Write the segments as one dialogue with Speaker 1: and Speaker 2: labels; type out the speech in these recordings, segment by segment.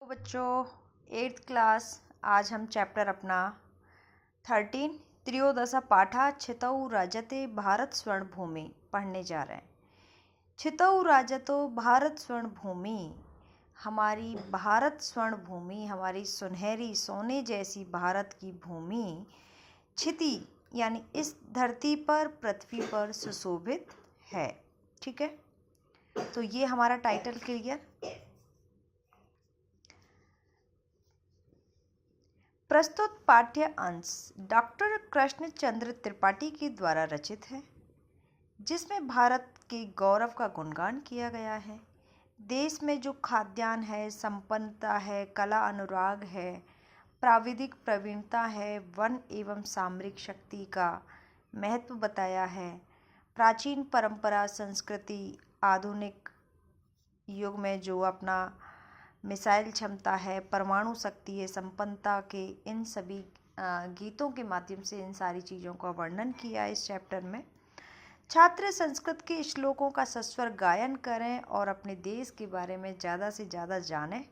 Speaker 1: तो बच्चों 8th class आज हम चैप्टर अपना 13 त्रयोदश पाठा छितौ राजते भारत स्वर्ण भूमि पढ़ने जा रहे हैं। छितौ राजतो भारत स्वर्ण भूमि, हमारी भारत स्वर्ण भूमि, हमारी सुनहरी सोने जैसी भारत की भूमि छिति यानी इस धरती पर पृथ्वी पर सुशोभित है। ठीक है, तो ये हमारा टाइटल क्लियर। प्रस्तुत पाठ्य अंश डॉक्टर कृष्णचंद्र त्रिपाठी के द्वारा रचित है, जिसमें भारत के गौरव का गुणगान किया गया है। देश में जो खाद्यान्न है, संपन्नता है, कला अनुराग है, प्राविधिक प्रवीणता है, वन एवं सामरिक शक्ति का महत्व बताया है। प्राचीन परंपरा, संस्कृति, आधुनिक युग में जो अपना मिसाइल क्षमता है, परमाणु शक्ति है, संपन्नता के इन सभी गीतों के माध्यम से इन सारी चीज़ों का वर्णन किया है इस चैप्टर में। छात्र संस्कृत के श्लोकों का सस्वर गायन करें और अपने देश के बारे में ज़्यादा से ज़्यादा जानें।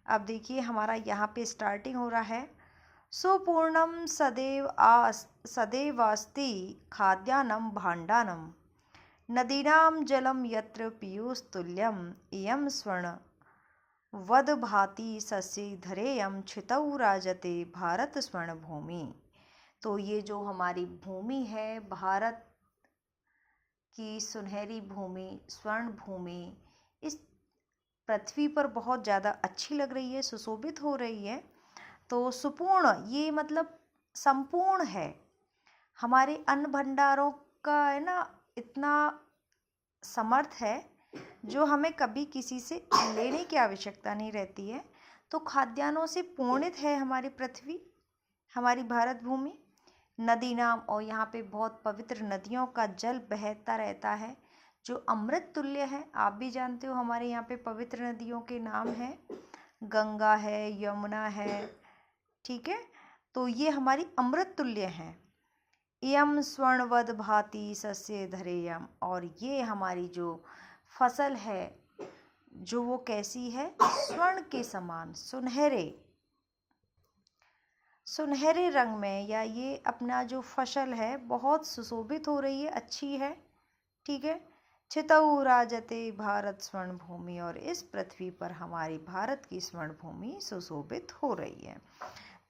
Speaker 1: अब देखिए हमारा यहाँ पे स्टार्टिंग हो रहा है। सुपूर्णम सदैवास्ति खाद्यान्नं भाण्डानं, नदीनां जलं यत्र पीयूषतुल्यम्, इयं स्वर्ण वद भाति सस्य धरेयम छितौ राजते भारत स्वर्ण भूमि। तो ये जो हमारी भूमि है, भारत की सुनहरी भूमि, स्वर्ण भूमि, इस पृथ्वी पर बहुत ज़्यादा अच्छी लग रही है, सुशोभित हो रही है। तो सुपूर्ण ये मतलब संपूर्ण है। हमारे अन्न भंडारों का है ना इतना समर्थ है जो हमें कभी किसी से लेने की आवश्यकता नहीं रहती है। तो खाद्यान्नों से पूर्णित है हमारी पृथ्वी, हमारी भारत भूमि। नदी नाम, और यहाँ पे बहुत पवित्र नदियों का जल बहता रहता है जो अमृत तुल्य है। आप भी जानते हो हमारे यहाँ पे पवित्र नदियों के नाम हैं, गंगा है, यमुना है। ठीक है, तो ये हमारी अमृत तुल्य हैं। इयम स्वर्णवद भाति सस्य धरेयम, और ये हमारी जो फसल है जो वो कैसी है, स्वर्ण के समान सुनहरे रंग में, या ये अपना जो फसल है बहुत सुशोभित हो रही है, अच्छी है। ठीक है, छितौ राजते भारत स्वर्ण भूमि, और इस पृथ्वी पर हमारी भारत की स्वर्ण भूमि सुशोभित हो रही है।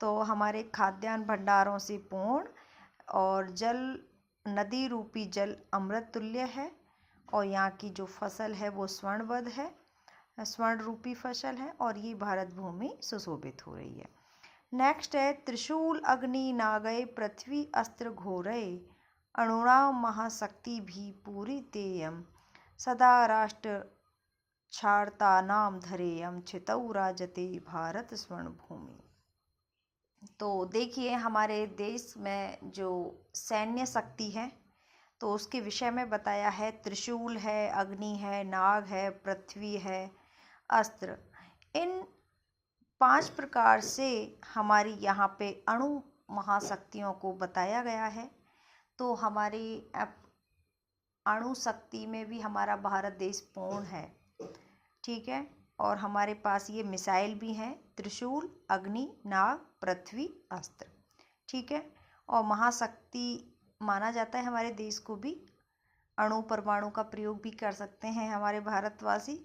Speaker 1: तो हमारे खाद्यान्न भंडारों से पूर्ण, और जल, नदी रूपी जल अमृत तुल्य है, और यहाँ की जो फसल है वो स्वर्णवद है, स्वर्ण रूपी फसल है, और ये भारत भूमि सुशोभित हो रही है। नेक्स्ट है त्रिशूल अग्नि नागय पृथ्वी अस्त्र घोरय, अणुणा महाशक्ति भी पूरी तेयम, सदा राष्ट्र क्षारतानाम धरेयम छितौ राजते भारत स्वर्ण भूमि। तो देखिए हमारे देश में जो सैन्य शक्ति है तो उसके विषय में बताया है। त्रिशूल है, अग्नि है, नाग है, पृथ्वी है, अस्त्र। इन 5 प्रकार से हमारी यहाँ पे अणु महाशक्तियों को बताया गया है। तो हमारी अणु शक्ति में भी हमारा भारत देश पूर्ण है। ठीक है, और हमारे पास ये मिसाइल भी हैं, त्रिशूल, अग्नि, नाग, पृथ्वी, अस्त्र। ठीक है, और महाशक्ति माना जाता है हमारे देश को भी। अणु परमाणु का प्रयोग भी कर सकते हैं हमारे भारतवासी।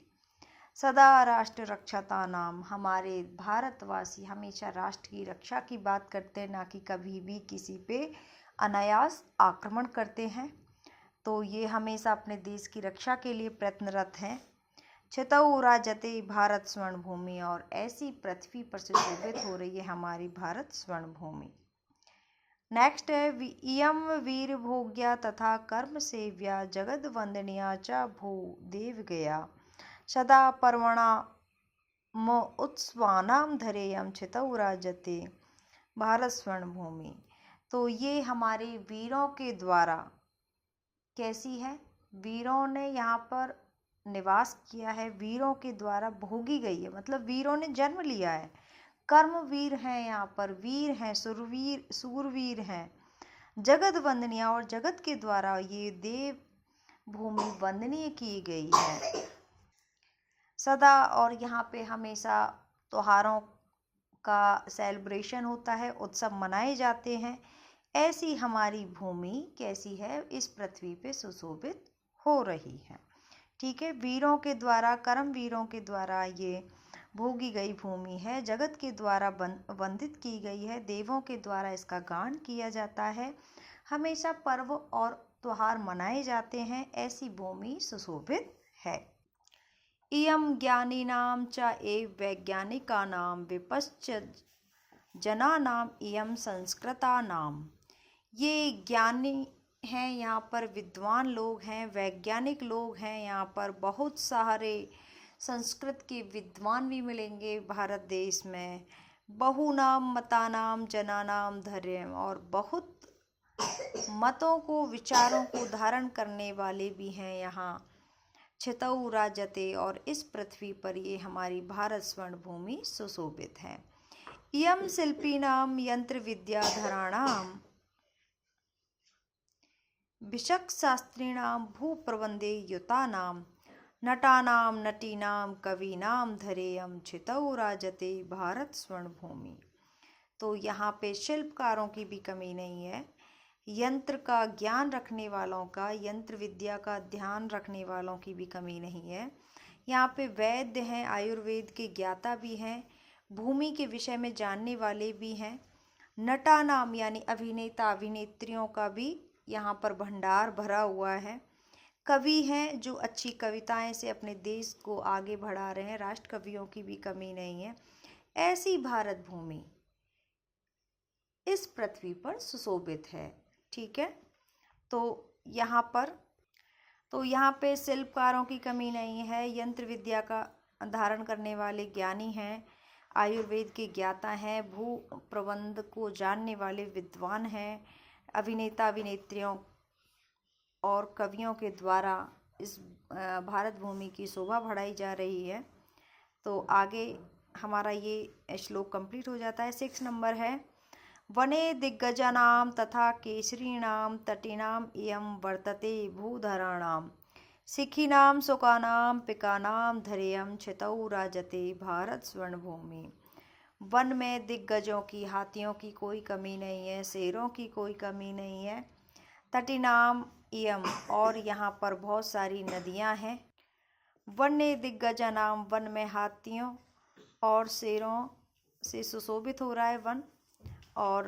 Speaker 1: सदा राष्ट्र रक्षता नाम, हमारे भारतवासी हमेशा राष्ट्र की रक्षा की बात करते हैं, ना कि कभी भी किसी पे अनायास आक्रमण करते हैं। तो ये हमेशा अपने देश की रक्षा के लिए प्रयत्नरत हैं। छितौ राजते भारत स्वर्ण भूमि, और ऐसी पृथ्वी पर सुशोभित हो रही है हमारी भारत स्वर्ण भूमि। नेक्स्ट है इयम वीर भोग्या तथा कर्म सेव्या, जगद वंदनिया च भू देव गया, सदा पर्वणा उत्सवानाम धरेयम छितौ राजते भारत स्वर्ण भूमि। तो ये हमारे वीरों के द्वारा कैसी है, वीरों ने यहाँ पर निवास किया है, वीरों के द्वारा भोगी गई है, मतलब वीरों ने जन्म लिया है। कर्मवीर हैं, यहाँ पर वीर हैं, सूरवीर हैं, जगत वंदनीय, और जगत के द्वारा ये देव भूमि वंदनीय की गई है। सदा, और यहाँ पे हमेशा त्योहारों का सेलिब्रेशन होता है, उत्सव मनाए जाते हैं। ऐसी हमारी भूमि कैसी है, इस पृथ्वी पे सुशोभित हो रही है। ठीक है, वीरों के द्वारा, कर्म वीरों के द्वारा ये भोगी गई भूमि है, जगत के द्वारा वंदित की गई है, देवों के द्वारा इसका गान किया जाता है, हमेशा पर्व और त्योहार मनाए जाते हैं। ऐसी भूमि सुशोभित है। इयं ज्ञानिनां च एव वैज्ञानिकानां विपश्च जनानां इयं संस्कृतानां। ये ज्ञानी हैं, यहाँ पर विद्वान लोग हैं, वैज्ञानिक लोग हैं, यहाँ पर बहुत सारे संस्कृत के विद्वान भी मिलेंगे भारत देश में। बहुनाम मतानाम जनानाम धैर्यम, और बहुत मतों को, विचारों को धारण करने वाले भी हैं यहाँ। छितौ राजते, और इस पृथ्वी पर ये हमारी भारत स्वर्ण भूमि सुशोभित है। इयं शिल्पीनाम यंत्र विद्याधराणाम विशकशास्त्रिणां भूप्रबंधे युतानां नटानां नटीनां कवीनां धरेयं छितौ राजते भारत स्वर्ण भूमि। तो यहाँ पे शिल्पकारों की भी कमी नहीं है, यंत्र का ज्ञान रखने वालों का, यंत्र विद्या का ध्यान रखने वालों की भी कमी नहीं है। यहाँ पे वैद्य हैं, आयुर्वेद के ज्ञाता भी हैं, भूमि के विषय में जानने वाले भी हैं। नटा नाम यानी अभिनेता अभिनेत्रियों का भी यहाँ पर भंडार भरा हुआ है। कवि हैं जो अच्छी कविताएं से अपने देश को आगे बढ़ा रहे हैं, राष्ट्र कवियों की भी कमी नहीं है। ऐसी भारत भूमि इस पृथ्वी पर सुशोभित है। ठीक है, तो यहाँ पे शिल्पकारों की कमी नहीं है, यंत्र विद्या का धारण करने वाले ज्ञानी हैं, आयुर्वेद के ज्ञाता हैं, भू प्रबंध को जानने वाले विद्वान हैं, अभिनेता अभिनेत्रियों और कवियों के द्वारा इस भारत भूमि की शोभा बढ़ाई जा रही है। तो आगे हमारा ये श्लोक कंप्लीट हो जाता है। 6 नंबर है, वने दिग्गजानां तथा केसरीणां तटीनां इयं वर्तते भूधराणां सिखिनां सुकानां पिकानां धरेयं छितौ राजते भारत स्वर्ण भूमि। वन में दिग्गजों की, हाथियों की कोई कमी नहीं है, शेरों की कोई कमी नहीं है। तटीनाम इयम, और यहाँ पर बहुत सारी नदियाँ हैं। वन्य दिग्गजानाम, वन में हाथियों और शेरों से सुशोभित हो रहा है वन। और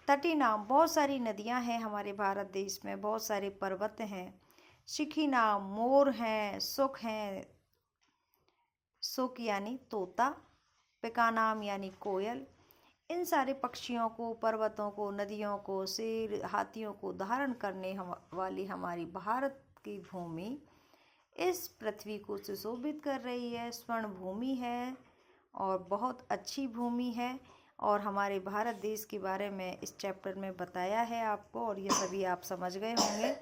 Speaker 1: तटीनाम, बहुत सारी नदियाँ हैं हमारे भारत देश में, बहुत सारे पर्वत हैं। शिखिनाम, मोर हैं, सुख हैं, सुख यानी तोता, पिकानाम यानी कोयल। इन सारे पक्षियों को, पर्वतों को, नदियों को, शेर, हाथियों को धारण करने वाली हमारी भारत की भूमि इस पृथ्वी को सुशोभित कर रही है। स्वर्ण भूमि है और बहुत अच्छी भूमि है। और हमारे भारत देश के बारे में इस चैप्टर में बताया है आपको, और ये सभी आप समझ गए होंगे।